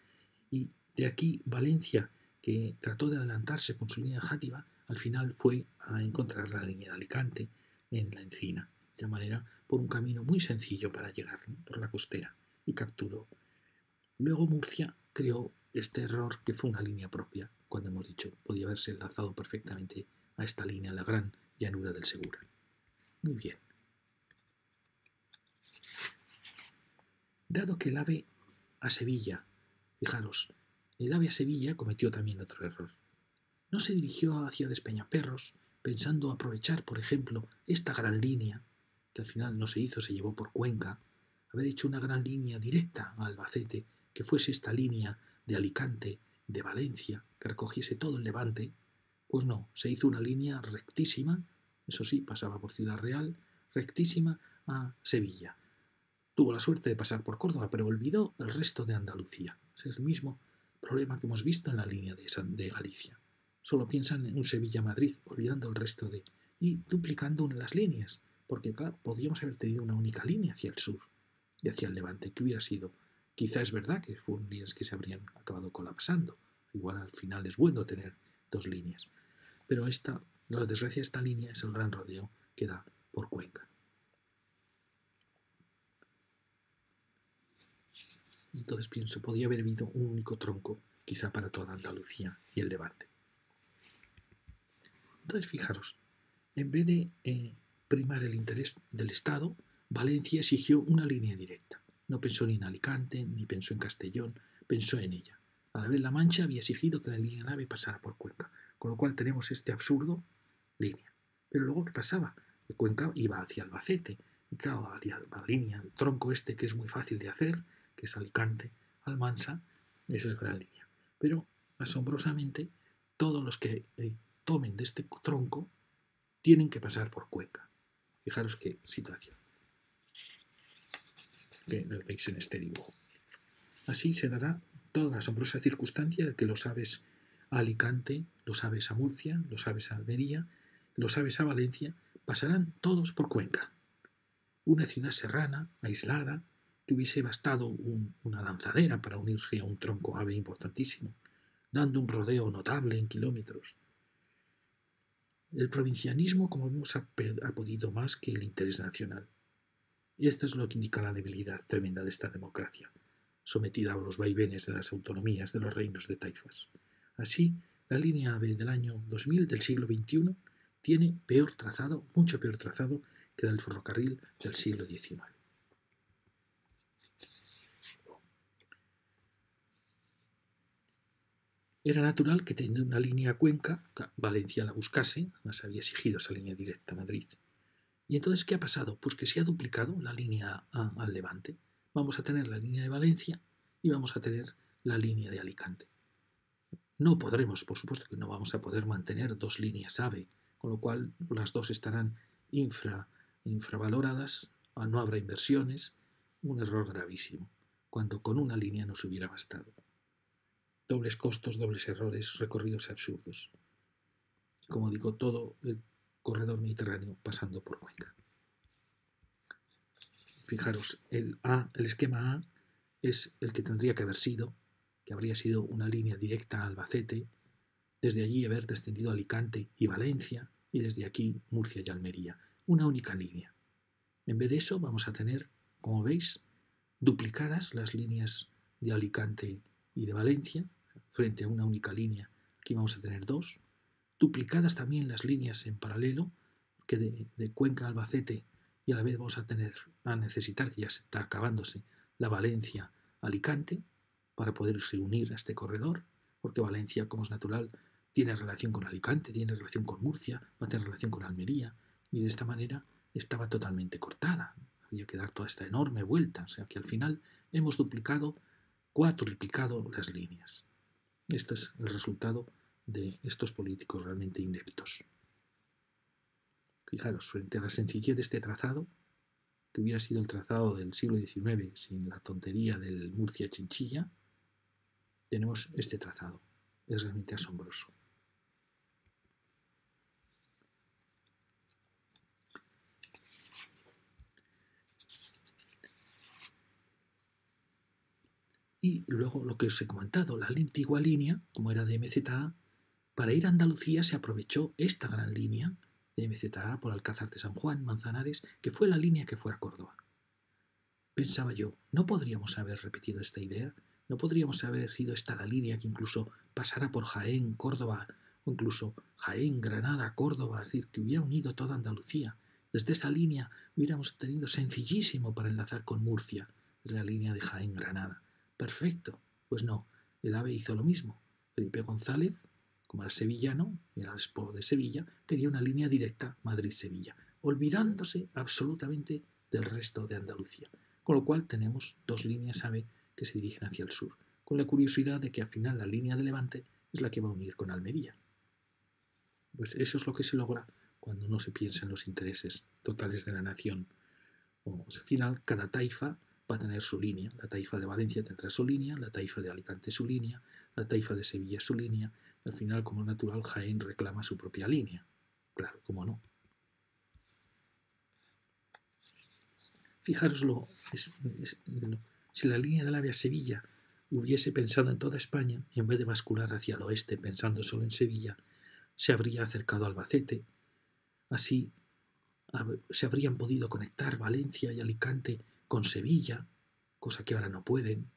Y de aquí Valencia, que trató de adelantarse con su línea Játiva, al final fue a encontrar la línea de Alicante en la Encina, de esta manera por un camino muy sencillo para llegar, ¿no?, por la costera, y capturó. Luego Murcia creó este error que fue una línea propia, cuando hemos dicho podía haberse enlazado perfectamente a esta línea, la gran llanura del Segura. Muy bien. Dado que el AVE a Sevilla, fijaros, el AVE a Sevilla cometió también otro error. No se dirigió hacia Despeñaperros pensando aprovechar, por ejemplo, esta gran línea, que al final no se hizo, se llevó por Cuenca, haber hecho una gran línea directa a Albacete, que fuese esta línea de Alicante, de Valencia, que recogiese todo el Levante. Pues no, se hizo una línea rectísima, eso sí, pasaba por Ciudad Real, rectísima a Sevilla. Tuvo la suerte de pasar por Córdoba, pero olvidó el resto de Andalucía. Ese es el mismo problema que hemos visto en la línea de Galicia. Solo piensan en un Sevilla-Madrid, olvidando el resto y duplicando una de las líneas, porque claro, podríamos haber tenido una única línea hacia el sur y hacia el Levante, que hubiera sido, quizá es verdad que fueron líneas que se habrían acabado colapsando, igual al final es bueno tener dos líneas, pero la desgracia de esta línea es el gran rodeo que da por Cuenca. Entonces pienso, podría haber habido un único tronco, quizá para toda Andalucía y el Levante. Entonces, fijaros, en vez de primar el interés del Estado, Valencia exigió una línea directa. No pensó ni en Alicante, ni pensó en Castellón, pensó en ella. A la vez La Mancha había exigido que la línea AVE pasara por Cuenca, con lo cual tenemos este absurdo línea. Pero luego, ¿qué pasaba? Que Cuenca iba hacia Albacete, y claro, la línea, el tronco este que es muy fácil de hacer, que es Alicante, Almansa, esa es gran línea. Pero, asombrosamente, todos los que tomen de este tronco tienen que pasar por Cuenca. Fijaros qué situación que veis en este dibujo. Así se dará toda la asombrosa circunstancia de que los AVEs a Alicante, los aves a Murcia, los aves a Almería, los aves a Valencia, pasarán todos por Cuenca. Una ciudad serrana, aislada, que hubiese bastado una lanzadera para unirse a un tronco ave importantísimo, dando un rodeo notable en kilómetros. El provincianismo, como vemos, ha podido más que el interés nacional. Y esto es lo que indica la debilidad tremenda de esta democracia, sometida a los vaivenes de las autonomías de los reinos de taifas. Así, la línea AVE del año 2000 del siglo XXI tiene peor trazado, mucho peor trazado que el ferrocarril del siglo XIX. Era natural que teniendo una línea a Cuenca, Valencia la buscase, además había exigido esa línea directa a Madrid. ¿Y entonces qué ha pasado? Pues que se ha duplicado la línea al Levante. Vamos a tener la línea de Valencia y vamos a tener la línea de Alicante. No podremos, por supuesto que no vamos a poder mantener dos líneas AVE, con lo cual las dos estarán infravaloradas, no habrá inversiones, un error gravísimo, cuando con una línea nos hubiera bastado. Dobles costos, dobles errores, recorridos absurdos. Y como digo, todo el corredor mediterráneo pasando por Cuenca. Fijaros, el esquema A es el que tendría que haber sido, que habría sido una línea directa a Albacete, desde allí haber descendido a Alicante y Valencia, y desde aquí Murcia y Almería. Una única línea. En vez de eso vamos a tener, como veis, duplicadas las líneas de Alicante y de Valencia, frente a una única línea. Aquí vamos a tener dos. Duplicadas también las líneas en paralelo, que de Cuenca a Albacete, y a la vez vamos a necesitar, que ya se está acabándose, la Valencia-Alicante, para poderse unir a este corredor, porque Valencia, como es natural, tiene relación con Alicante, tiene relación con Murcia, va a tener relación con Almería, y de esta manera estaba totalmente cortada. Había que dar toda esta enorme vuelta, o sea que al final hemos duplicado, cuatriplicado las líneas. Esto es el resultado de estos políticos realmente ineptos. Fijaros, frente a la sencillez de este trazado, que hubiera sido el trazado del siglo XIX sin la tontería del Murcia-Chinchilla, tenemos este trazado. Es realmente asombroso. Y luego lo que os he comentado, la antigua línea, como era de MZA, para ir a Andalucía se aprovechó esta gran línea de MZA por Alcázar de San Juan, Manzanares, que fue la línea que fue a Córdoba. Pensaba yo, ¿no podríamos haber repetido esta idea? ¿No podríamos haber sido esta la línea que incluso pasara por Jaén, Córdoba, o incluso Jaén, Granada, Córdoba, es decir, que hubiera unido toda Andalucía? Desde esa línea hubiéramos tenido sencillísimo para enlazar con Murcia, desde la línea de Jaén, Granada. Perfecto. Pues no, el AVE hizo lo mismo. Felipe González, como era sevillano, era el expo de Sevilla, quería una línea directa Madrid-Sevilla, olvidándose absolutamente del resto de Andalucía. Con lo cual tenemos dos líneas AVE que se dirigen hacia el sur, con la curiosidad de que al final la línea de Levante es la que va a unir con Almería. Pues eso es lo que se logra cuando no se piensa en los intereses totales de la nación. Al final, cada taifa va a tener su línea. La taifa de Valencia tendrá su línea, la taifa de Alicante su línea, la taifa de Sevilla su línea. Al final, como natural, Jaén reclama su propia línea. Claro, cómo no. Fijaroslo, si la línea del AVE a Sevilla hubiese pensado en toda España, y en vez de bascular hacia el oeste pensando solo en Sevilla, se habría acercado a Albacete. Así se habrían podido conectar Valencia y Alicante con Sevilla, cosa que ahora no pueden.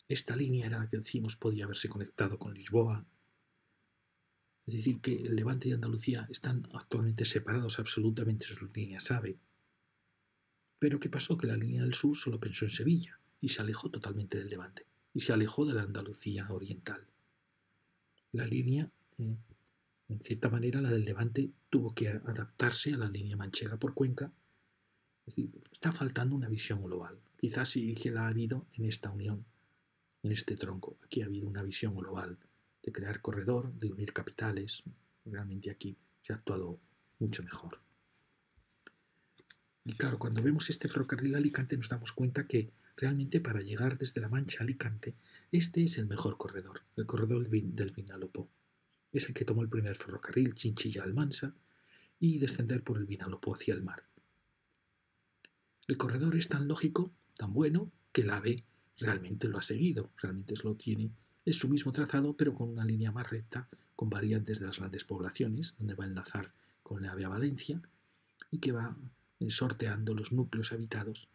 Esta línea era la que decimos podía haberse conectado con Lisboa. Es decir, que el Levante y Andalucía están actualmente separados absolutamente de sus líneas AVE. Pero ¿qué pasó? Que la línea del sur solo pensó en Sevilla y se alejó totalmente del Levante y se alejó de la Andalucía oriental. La línea, en cierta manera, la del Levante tuvo que adaptarse a la línea manchega por Cuenca. Es decir, está faltando una visión global. Quizás sí que la ha habido en esta unión, en este tronco. Aquí ha habido una visión global de crear corredor, de unir capitales. Realmente aquí se ha actuado mucho mejor. Y claro, cuando vemos este ferrocarril a Alicante nos damos cuenta que realmente para llegar desde La Mancha a Alicante, este es el mejor corredor, el corredor del Vinalopó. Es el que tomó el primer ferrocarril Chinchilla-Almansa y descender por el Vinalopó hacia el mar. El corredor es tan lógico, tan bueno, que el AVE realmente lo ha seguido, realmente lo tiene. Es su mismo trazado, pero con una línea más recta, con variantes de las grandes poblaciones, donde va a enlazar con el AVE a Valencia y que va sorteando los núcleos habitados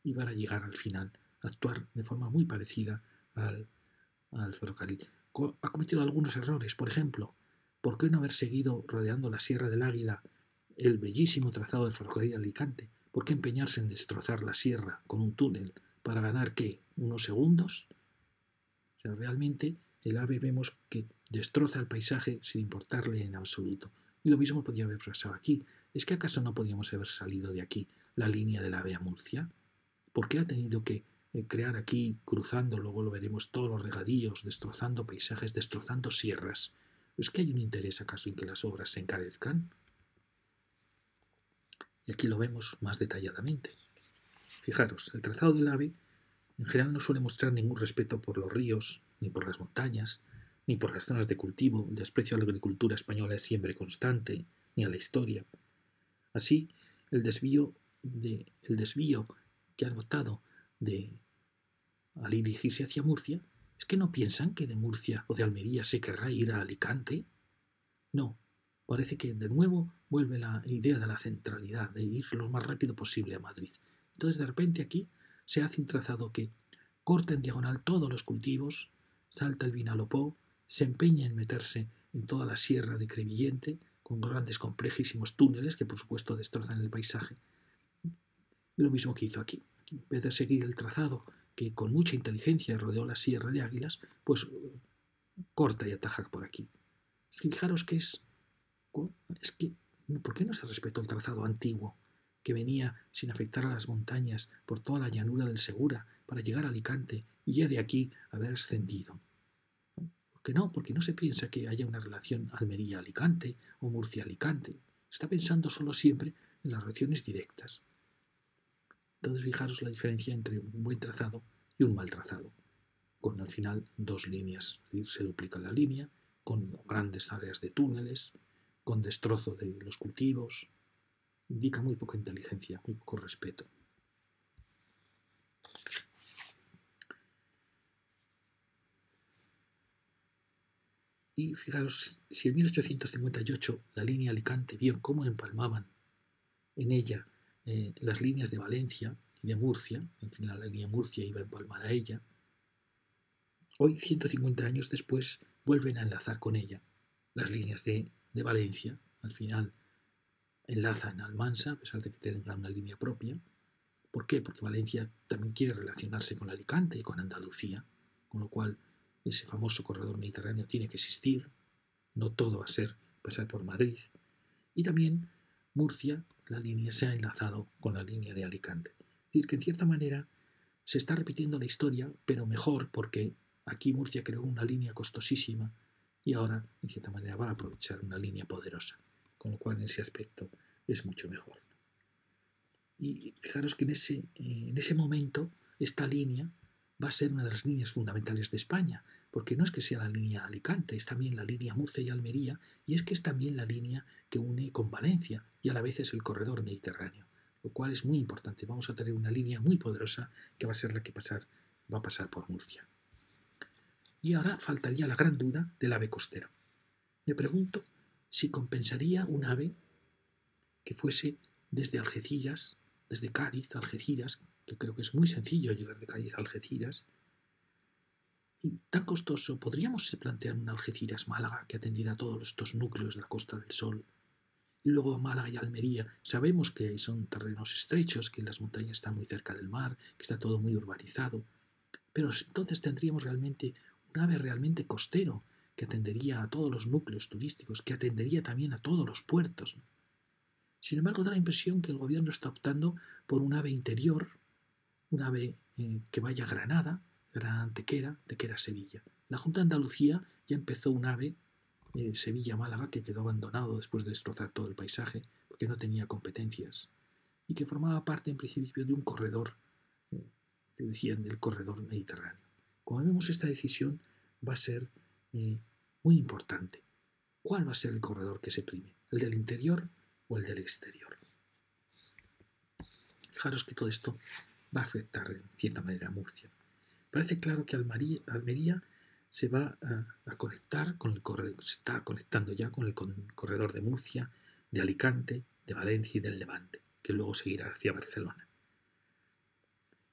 y van a llegar al final a actuar de forma muy parecida al ferrocarril. Ha cometido algunos errores, por ejemplo, ¿por qué no haber seguido rodeando la Sierra del Águila el bellísimo trazado del ferrocarril de Alicante? ¿Por qué empeñarse en destrozar la sierra con un túnel para ganar, ¿qué? ¿Unos segundos? O sea, realmente el AVE vemos que destroza el paisaje sin importarle en absoluto. Y lo mismo podía haber pasado aquí. ¿Es que acaso no podíamos haber salido de aquí la línea del AVE a Murcia? ¿Por qué ha tenido que crear aquí, cruzando, luego lo veremos, todos los regadíos, destrozando paisajes, destrozando sierras? ¿Es que hay un interés acaso en que las obras se encarezcan? Y aquí lo vemos más detalladamente. Fijaros, el trazado del AVE en general no suele mostrar ningún respeto por los ríos, ni por las montañas, ni por las zonas de cultivo. El desprecio a la agricultura española es siempre constante, ni a la historia. Así, el desvío que han notado al dirigirse hacia Murcia es que no piensan que de Murcia o de Almería se querrá ir a Alicante. No, parece que de nuevo vuelve la idea de la centralidad, de ir lo más rápido posible a Madrid. Entonces de repente aquí se hace un trazado que corta en diagonal todos los cultivos, salta el Vinalopó, se empeña en meterse en toda la sierra de Crevillente, con grandes complejísimos túneles que por supuesto destrozan el paisaje. Y lo mismo que hizo aquí. En vez de seguir el trazado que con mucha inteligencia rodeó la Sierra de Águilas, pues corta y ataja por aquí. Fijaros que es que, ¿por qué no se respetó el trazado antiguo que venía sin afectar a las montañas por toda la llanura del Segura para llegar a Alicante y ya de aquí haber ascendido? ¿Por qué no? Porque no se piensa que haya una relación Almería-Alicante o Murcia-Alicante. Está pensando solo siempre en las relaciones directas. Entonces fijaros la diferencia entre un buen trazado y un mal trazado, con al final dos líneas, es decir, se duplica la línea, con grandes áreas de túneles, con destrozo de los cultivos, indica muy poca inteligencia, muy poco respeto. Y fijaros, si en 1858 la línea Alicante vio cómo empalmaban en ella las líneas de Valencia y de Murcia, al final la línea Murcia iba a empalmar a ella, hoy, 150 años después, vuelven a enlazar con ella las líneas de Valencia, al final enlazan a Almansa, a pesar de que tengan una línea propia. ¿Por qué? Porque Valencia también quiere relacionarse con Alicante y con Andalucía, con lo cual ese famoso corredor mediterráneo tiene que existir, no todo va a ser pasar por Madrid. Y también Murcia, la línea se ha enlazado con la línea de Alicante. Es decir, que en cierta manera se está repitiendo la historia, pero mejor porque aquí Murcia creó una línea costosísima y ahora, en cierta manera, va a aprovechar una línea poderosa, con lo cual en ese aspecto es mucho mejor. Y fijaros que en ese momento esta línea va a ser una de las líneas fundamentales de España, porque no es que sea la línea Alicante, es también la línea Murcia y Almería, y es que es también la línea que une con Valencia y a la vez es el corredor mediterráneo, lo cual es muy importante. Vamos a tener una línea muy poderosa que va a ser la que va a pasar por Murcia. Y ahora faltaría la gran duda del ave costero. Me pregunto si compensaría un ave que fuese desde Algeciras, desde Cádiz a Algeciras, que creo que es muy sencillo llegar de Cádiz a Algeciras, y tan costoso, ¿podríamos plantear un Algeciras-Málaga que atendiera a todos estos núcleos de la Costa del Sol? Y luego Málaga y Almería, sabemos que son terrenos estrechos, que las montañas están muy cerca del mar, que está todo muy urbanizado, pero entonces tendríamos realmente un ave realmente costero, que atendería a todos los núcleos turísticos, que atendería también a todos los puertos. Sin embargo, da la impresión que el gobierno está optando por un ave interior, un ave que vaya a Granada, Granada-Antequera, Antequera-Sevilla. La Junta de Andalucía ya empezó un ave Sevilla-Málaga que quedó abandonado después de destrozar todo el paisaje porque no tenía competencias. y que formaba parte en principio de un corredor, te decían, del corredor mediterráneo. Como vemos, esta decisión va a ser muy importante. ¿Cuál va a ser el corredor que se prime? ¿El del interior o el del exterior? Fijaros que todo esto va a afectar en cierta manera a Murcia. Parece claro que Almería se va a conectar con el corredor, se está conectando ya con el corredor de Murcia, de Alicante, de Valencia y del Levante, que luego seguirá hacia Barcelona.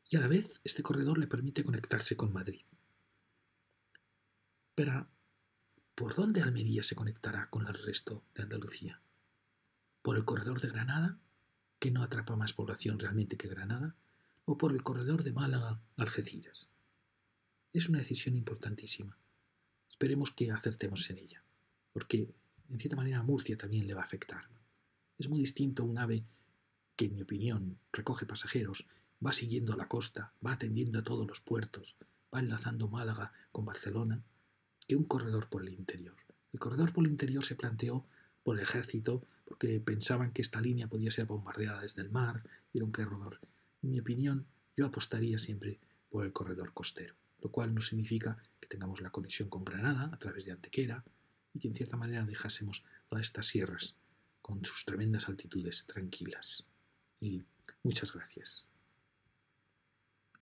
Y a la vez este corredor le permite conectarse con Madrid. Pero, ¿por dónde Almería se conectará con el resto de Andalucía? ¿Por el corredor de Granada, que no atrapa más población realmente que Granada? ¿O por el corredor de Málaga-Algeciras? Es una decisión importantísima. Esperemos que acertemos en ella, porque en cierta manera a Murcia también le va a afectar. Es muy distinto un ave que, en mi opinión, recoge pasajeros, va siguiendo la costa, va atendiendo a todos los puertos, va enlazando Málaga con Barcelona, que un corredor por el interior. El corredor por el interior se planteó por el ejército porque pensaban que esta línea podía ser bombardeada desde el mar y era un corredor. En mi opinión, yo apostaría siempre por el corredor costero, lo cual no significa que tengamos la conexión con Granada a través de Antequera y que en cierta manera dejásemos todas estas sierras con sus tremendas altitudes tranquilas. Y muchas gracias.